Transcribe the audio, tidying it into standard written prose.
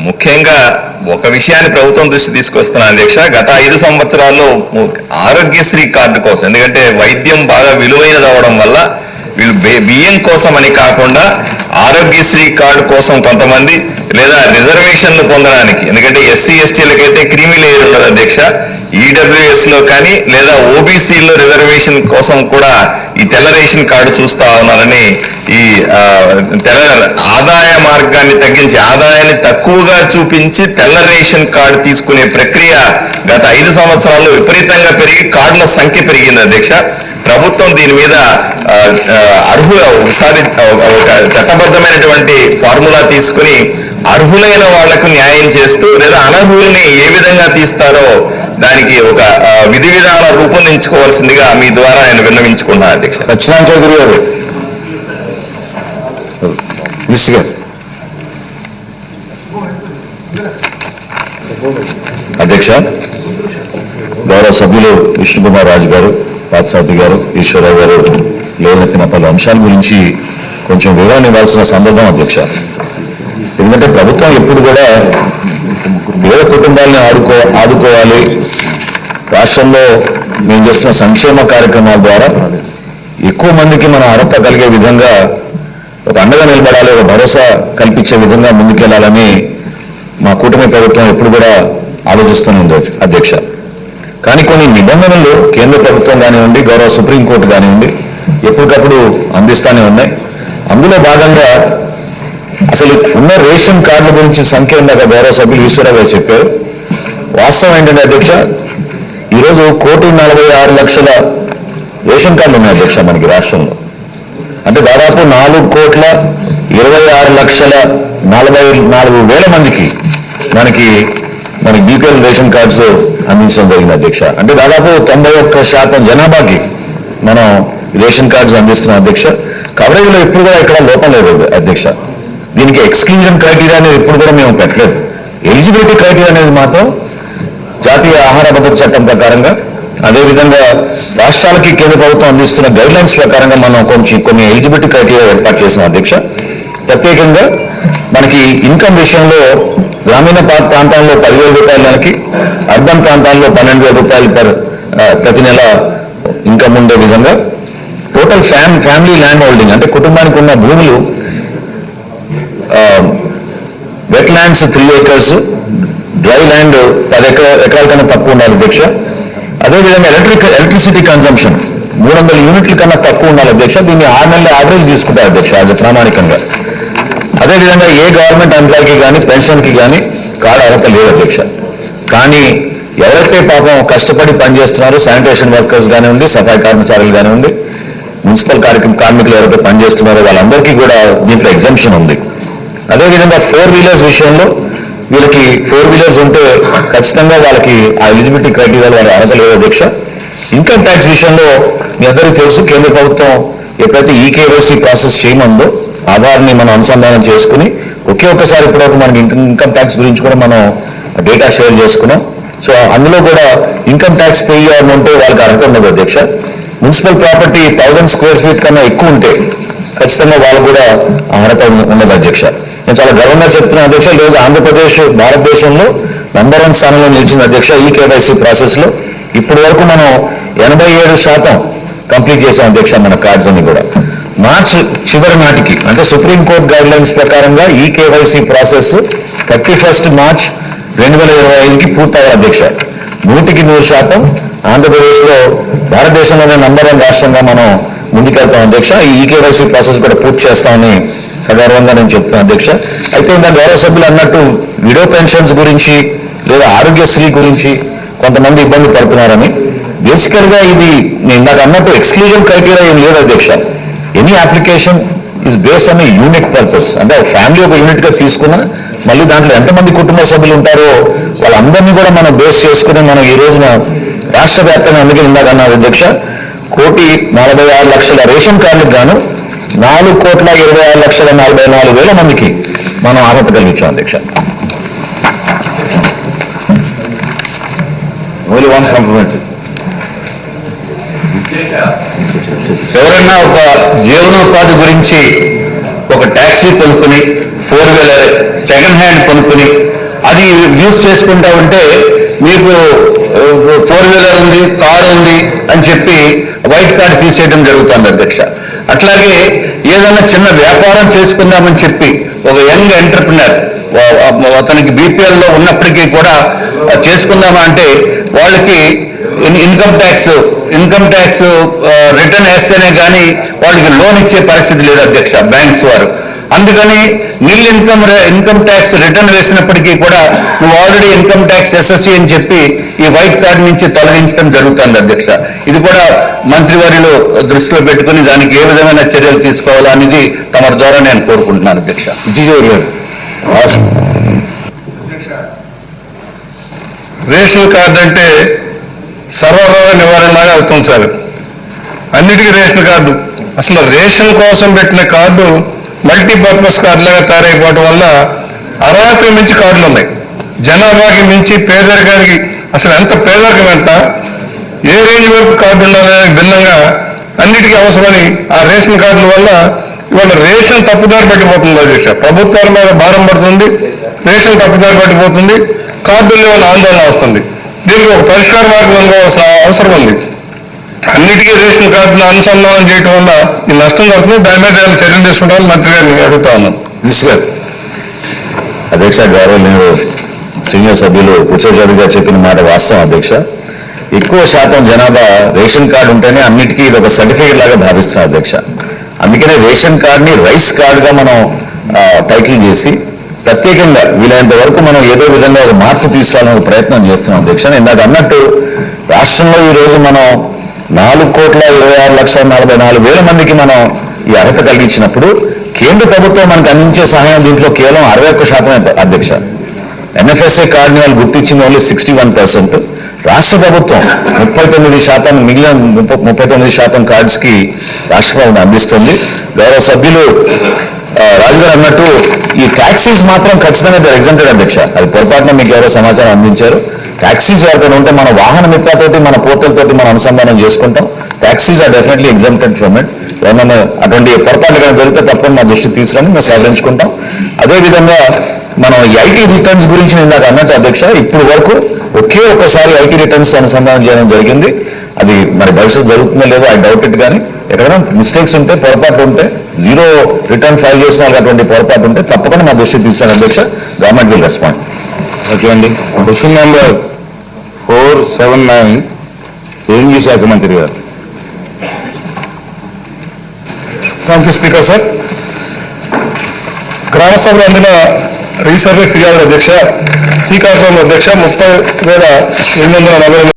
ముఖ్యంగా ఒక విషయాన్ని ప్రభుత్వం దృష్టి తీసుకొస్తున్నా అధ్యక్ష. గత 5 సంవత్సరాల్లో ఆరోగ్యశ్రీ కార్డు కోసం, ఎందుకంటే వైద్యం బాగా విలువైనది అవడం వల్ల వీళ్ళు బియ్యం కోసం అని కాకుండా ఆరోగ్యశ్రీ కార్డు కోసం కొంతమంది, లేదా రిజర్వేషన్లు పొందడానికి, ఎందుకంటే ఎస్సీ ఎస్టీలకైతే క్రీమీ లేయర్ ఉండదు అధ్యక్ష, ఈడబ్ల్యూఎస్ లో కానీ లేదా ఓబీసీలో రిజర్వేషన్ కోసం కూడా ఈ తెల్ల రేషన్ కార్డు చూస్తా ఉన్నారని, ఈ ఆదాయ మార్గాన్ని తగ్గించి ఆదాయాన్ని తక్కువగా చూపించి తెల్ల రేషన్ కార్డు తీసుకునే ప్రక్రియ గత 5 సంవత్సరాల్లో విపరీతంగా పెరిగి కార్డుల సంఖ్య పెరిగింది అధ్యక్ష. ప్రభుత్వం దీని మీద ఒకసారి ఒక చట్టబద్ధమైనటువంటి ఫార్ములా తీసుకుని అర్హులైన వాళ్లకు న్యాయం చేస్తూ, లేదా అనర్హుల్ని ఏ విధంగా తీస్తారో దానికి ఒక విధి విధానం రూపొందించుకోవాల్సిందిగా మీ ద్వారా నేను విన్నవించుకున్నాను అధ్యక్ష. లక్ష్మణ్ చౌదరి గారు. అధ్యక్ష, గౌరవ సభ్యులు విష్ణుకుమార్ రాజు గారు, పాత్సాతి గారు, ఈశ్వరరావు గారు లేవనెత్తిన పలు అంశాల గురించి కొంచెం వివరణ ఇవ్వాల్సిన సందర్భం అధ్యక్ష. ఎందుకంటే ప్రభుత్వం ఎప్పుడు కూడా పేద కుటుంబాలను ఆదుకోవాలి, రాష్ట్రంలో మేము చేస్తున్న సంక్షేమ కార్యక్రమాల ద్వారా ఎక్కువ మందికి మనం అర్హత కలిగే విధంగా ఒక అండగా నిలబడాలి, ఒక భరోసా కల్పించే విధంగా ముందుకెళ్లాలని మా కూటమి ప్రభుత్వం ఎప్పుడు కూడా ఆలోచిస్తూనే అధ్యక్ష. కానీ కొన్ని నిబంధనలు కేంద్ర ప్రభుత్వం కానివ్వండి, గౌరవ సుప్రీంకోర్టు కానివ్వండి ఎప్పటికప్పుడు అందిస్తూనే ఉన్నాయి. అందులో భాగంగా అసలు ఉన్న రేషన్ కార్డుల గురించి సంఖ్య ఇందాక గౌరవ సభ్యులు ఈశ్వరరావు గారు చెప్పారు. వాస్తవం ఏంటంటే అధ్యక్ష, ఈరోజు 1,46,00,000 రేషన్ కార్డులు ఉన్నాయి అధ్యక్ష మనకి రాష్ట్రంలో. అంటే దాదాపు 4,26,44,000 మందికి మనకి బీపీఎల్ రేషన్ కార్డ్స్ అందించడం జరిగింది అధ్యక్ష. అంటే దాదాపు 91% జనాభాకి మనం రేషన్ కార్డ్స్ అందిస్తున్నాం అధ్యక్ష. కవరేజ్లో ఎప్పుడు కూడా ఇక్కడ లోపం లేదు అధ్యక్ష. దీనికి ఎక్స్క్లూజన్ క్రైటీరియా అనేది ఎప్పుడు కూడా మేము పెట్టలేదు. ఎలిజిబిలిటీ క్రైటీరియా అనేది మాత్రం జాతీయ ఆహార భద్రత చట్టం ప్రకారంగా, అదేవిధంగా రాష్ట్రాలకి కేంద్ర ప్రభుత్వం అందిస్తున్న గైడ్లైన్స్ ప్రకారంగా మనం కొన్ని ఎలిజిబిలిటీ క్రైటీరియా ఏర్పాటు చేసిన అధ్యక్ష. ప్రత్యేకంగా మనకి ఇన్కమ్ విషయంలో గ్రామీణ ప్రాంతాల్లో 10,000 రూపాయల నెలకి, అర్బన్ ప్రాంతాల్లో 12,000 రూపాయలు ప్రతి నెల ఇన్కమ్ ఉండే విధంగా టోటల్ ఫ్యామిలీ ల్యాండ్ హోల్డింగ్, అంటే కుటుంబానికి ఉన్న భూములు wet lands 3 acres, dry land 10 ఎకరాల కన్నా తక్కువ ఉండాలి అధ్యక్ష. అదేవిధంగా ఎలక్ట్రిసిటీ కన్సంప్షన్ 300 యూనిట్ల కన్నా తక్కువ ఉండాలి అధ్యక్ష. దీన్ని 6 నెలల యావరేజ్ తీసుకుంటారు అధ్యక్ష అది ప్రామాణికంగా. అదేవిధంగా ఏ గవర్నమెంట్ ఎంప్లాయీకి కానీ పెన్షన్కి కానీ కార్డు అర్హత లేదు అధ్యక్ష. కానీ ఎవరైతే పాపం కష్టపడి పనిచేస్తున్నారో శానిటేషన్ వర్కర్స్ కానివ్వండి, సఫాయి కర్మచారులు కానివ్వండి, మున్సిపల్ కార్మికులు ఎవరైతే పనిచేస్తున్నారో వాళ్ళందరికీ కూడా దీంట్లో ఎగ్జంప్షన్ ఉంది. అదేవిధంగా 4 వీలర్స్ విషయంలో వీళ్ళకి 4 వీలర్స్ ఉంటే ఖచ్చితంగా వాళ్ళకి ఆ ఎలిజిబిలిటీ క్రైటీరియా వాళ్ళ అర్హత లేదు అధ్యక్ష. ఇన్కమ్ ట్యాక్స్ విషయంలో మీ అందరికీ తెలుసు, కేంద్ర ప్రభుత్వం ఎప్పుడైతే ఈకేవైసీ ప్రాసెస్ చేయమందో ఆధార్ని మనం అనుసంధానం చేసుకుని ఒక్కసారి ఇప్పటివరకు మనకి ఇన్కమ్ ట్యాక్స్ గురించి కూడా మనం డేటా షేర్ చేసుకున్నాం. సో అందులో కూడా ఇన్కమ్ ట్యాక్స్ పే ఉంటే వాళ్ళకి అర్హత ఉండదు అధ్యక్ష. మున్సిపల్ ప్రాపర్టీ 1000 square feet కన్నా ఎక్కువ ఉంటే ఖచ్చితంగా వాళ్ళు కూడా అర్హత ఉండదు అధ్యక్ష. నేను చాలా గర్వంగా చెప్తున్నాను అధ్యక్ష, ఈరోజు ఆంధ్రప్రదేశ్ భారతదేశంలో నంబర్ 1 స్థానంలో నిలిచింది అధ్యక్ష ఈ కేవైసీ ప్రాసెస్లో. ఇప్పటి వరకు మనం 87% కంప్లీట్ చేసాం అధ్యక్ష మన కార్డ్స్ అన్ని కూడా. మార్చ్ చివరి నాటికి, అంటే సుప్రీంకోర్టు గైడ్లైన్స్ ప్రకారంగా ఈ కేవైసీ ప్రాసెస్ 31 మార్చ్ 2025కి పూర్తయ్యారు అధ్యక్ష. 100% ఆంధ్రప్రదేశ్లో భారతదేశంలోనే నంబర్ 1 రాష్ట్రంగా మనం ముందుకెళ్తాం అధ్యక్ష. ఈ కేవైసీ ప్రాసెస్ కూడా పూర్తి చేస్తామని సగర్వంగా నేను చెప్తాను అధ్యక్ష. అయితే ఇంకా గౌరవ సభ్యులు అన్నట్టు విడో పెన్షన్స్ గురించి లేదా ఆరోగ్యశ్రీ గురించి కొంతమంది ఇబ్బంది పడుతున్నారని, బేసికల్గా ఇది నేను ఇందాక అన్నట్టు ఎక్స్క్లూజన్ క్రైటీరియా ఏం లేదు అధ్యక్ష. Any application is based on a unit purpose, అంటే ఫ్యామిలీ ఒక యూనిట్గా తీసుకున్నా మళ్ళీ దాంట్లో ఎంతమంది కుటుంబ సభ్యులు ఉంటారో వాళ్ళందరినీ కూడా మనం బేస్ చేసుకుని మనం ఈ రోజున రాష్ట్ర వ్యాప్తంగా, అందుకే ఇందాక అన్నారు అధ్యక్ష, 1,46,00,000 రేషన్ కార్డులకు గాను 4,26,44,000 మందికి మనం అర్హత కలిగించాం అధ్యక్ష. Only 1 supplementary. ఎవరైనా ఒక జీవనోపాధి గురించి ఒక ట్యాక్సీ కొనుక్కుని 4-వీలర్ సెకండ్ హ్యాండ్ కొనుక్కుని అది యూజ్ చేసుకుంటా ఉంటే మీకు 4-వీలర్ ఉంది, కారు ఉంది అని చెప్పి వైట్ కార్డ్ తీసేయడం జరుగుతుంది అధ్యక్ష. అట్లాగే ఏదైనా చిన్న వ్యాపారం చేసుకుందామని చెప్పి ఒక యంగ్ ఎంటర్ప్రినర్ అతనికి బీపీఎల్లో ఉన్నప్పటికీ కూడా చేసుకుందామా అంటే వాళ్ళకి ఇన్కమ్ ట్యాక్స్ రిటర్న్ వేస్తేనే కానీ వాళ్ళకి లోన్ ఇచ్చే పరిస్థితి లేదు అధ్యక్ష బ్యాంక్స్ వారు. అందుకని నీల్ ఇన్కమ్ ట్యాక్స్ రిటర్న్ వేసినప్పటికీ కూడా నువ్వు ఆల్రెడీ ఇన్కమ్ ట్యాక్స్ ఎస్ఎస్సి అని చెప్పి ఈ వైట్ కార్డ్ నుంచి తొలగించడం జరుగుతుంది అధ్యక్ష. ఇది కూడా మంత్రివర్యులు దృష్టిలో పెట్టుకుని దానికి ఏ విధమైన చర్యలు తీసుకోవాలా అనేది తమ ద్వారా నేను కోరుకుంటున్నాను అధ్యక్ష. రేషన్ కార్డు అంటే సర్వరోగ నివారణగా అవుతుంది సార్. అన్నిటికీ రేషన్ కార్డు, అసలు రేషన్ కోసం పెట్టిన కార్డు మల్టీపర్పస్ కార్డులాగా తయారైపోవడం వల్ల అర్హతకు మించి కార్డులు ఉన్నాయి. జనాభాకి మించి పేదరికానికి అసలు ఎంత పేదరికం ఎంత, ఏ రేంజ్ వరకు కార్డు ఉండాలనే భిన్నంగా అన్నిటికీ అవసరమని ఆ రేషన్ కార్డుల వల్ల ఇవాళ రేషన్ తప్పుదారి పట్టిపోతుంది అధ్యక్ష. ప్రభుత్వాల మీద భారం పడుతుంది, రేషన్ తప్పుదారి పట్టిపోతుంది, కార్డుల వల్ల ఆందోళన వస్తుంది. దీనికి ఒక పరిష్కార మార్గం అవసరం ఉంది. అన్నిటికీ రేషన్ కార్డును అనుసంధానం చేయడం వల్ల ఈ నష్టం జరుగుతుంది. దాని మీద ఏమైనా చర్యలు తీసుకుంటామని మంత్రి గారిని అడుగుతా ఉన్నాను. అధ్యక్ష, గౌరవనీయులు సీనియర్ సభ్యులు కుచోజాబి గారు చెప్పిన మాట వాస్తవం అధ్యక్ష. ఎక్కువ శాతం జనాభా రేషన్ కార్డు ఉంటేనే అన్నిటికీ ఇది ఒక సర్టిఫికేట్ లాగా భావిస్తున్నారు అధ్యక్ష. అందుకనే రేషన్ కార్డుని రైస్ కార్డుగా మనం టైటిల్ చేసి ప్రత్యేకంగా వీలైనంత వరకు మనం ఏదో విధంగా ఒక మార్పు తీసుకోవాలని ప్రయత్నం చేస్తున్నాం అధ్యక్ష. ఇందాక అన్నట్టు రాష్ట్రంలో ఈరోజు మనం 4,26,44,000 మందికి మనం ఈ అర్హత కలిగించినప్పుడు కేంద్ర ప్రభుత్వం మనకు అందించే సహాయం దీంట్లో కేవలం 61% అధ్యక్ష. ఎన్ఎఫ్ఎస్ఏ కార్డుని వాళ్ళు గుర్తించింది ఓన్లీ 61%. రాష్ట్ర ప్రభుత్వం 39%, మిగిలిన 39% కార్డ్స్కి రాష్ట్ర ప్రభుత్వం అందిస్తుంది. గౌరవ సభ్యులు రాజుగారు అన్నట్టు ఈ ట్యాక్సీస్ మాత్రం ఖచ్చితంగా ఎగ్జామ్టెడ్ అధ్యక్ష. అది పొరపాటున మీకు ఎవరో సమాచారం అందించారు. ట్యాక్సీస్ ఎవరికైనా ఉంటే మన వాహన మిత్రతోటి మన పోర్టల్ తోటి మనం అనుసంధానం చేసుకుంటాం. Taxes are definitely exempted from it. ఏమన్నా అటువంటి పొరపాట్లు కానీ దొరికితే తప్పని మా దృష్టికి తీసుకుని మేము సవరించుకుంటాం. అదేవిధంగా మనం ఐటీ రిటర్న్స్ గురించి ఇందాక అన్నట్టు అధ్యక్ష, ఇప్పుడు వరకు ఒకే ఒక్కసారి ఐటీ రిటర్న్స్ అనుసంధానం చేయడం జరిగింది. అది మరి భవిష్యత్తు జరుగుతుందో లేదో ఐ డౌట్ ఇట్. కానీ ఎక్కడైనా మిస్టేక్స్ ఉంటే, పొరపాట్లు ఉంటే, జీరో రిటర్న్ ఫైల్ చేసిన వాళ్ళకి అటువంటి పొరపాటు ఉంటే తప్పకుండా మా దృష్టికి తీసుకుని అధ్యక్ష, గవర్నమెంట్ విల్ రెస్పాండ్. ఓకే అండి. క్వశ్చన్ నెంబర్ 479 ఏఎన్జీ శాఖ మంత్రి గారు. Thank you speaker sir. గ్రామ సభలో అందిన రీసర్వే ఫిర్యాదు అధ్యక్ష, శ్రీకాకుళం అధ్యక్ష 30,840